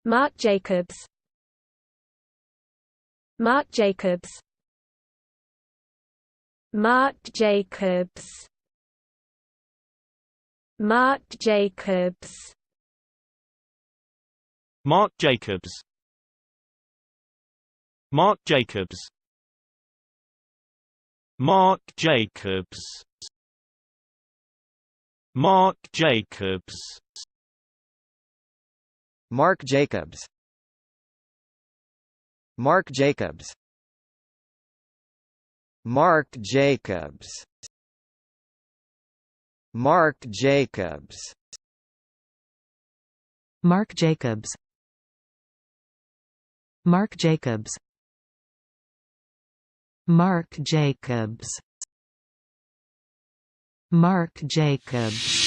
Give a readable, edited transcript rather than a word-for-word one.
Marc Jacobs. Marc Jacobs. Marc Jacobs. Marc Jacobs. Marc Jacobs. Marc Jacobs. Marc Jacobs. Marc Jacobs. Marc Jacobs. Marc Jacobs. Marc Jacobs. Marc Jacobs. Marc Jacobs. Marc Jacobs. Marc Jacobs. Marc Jacobs.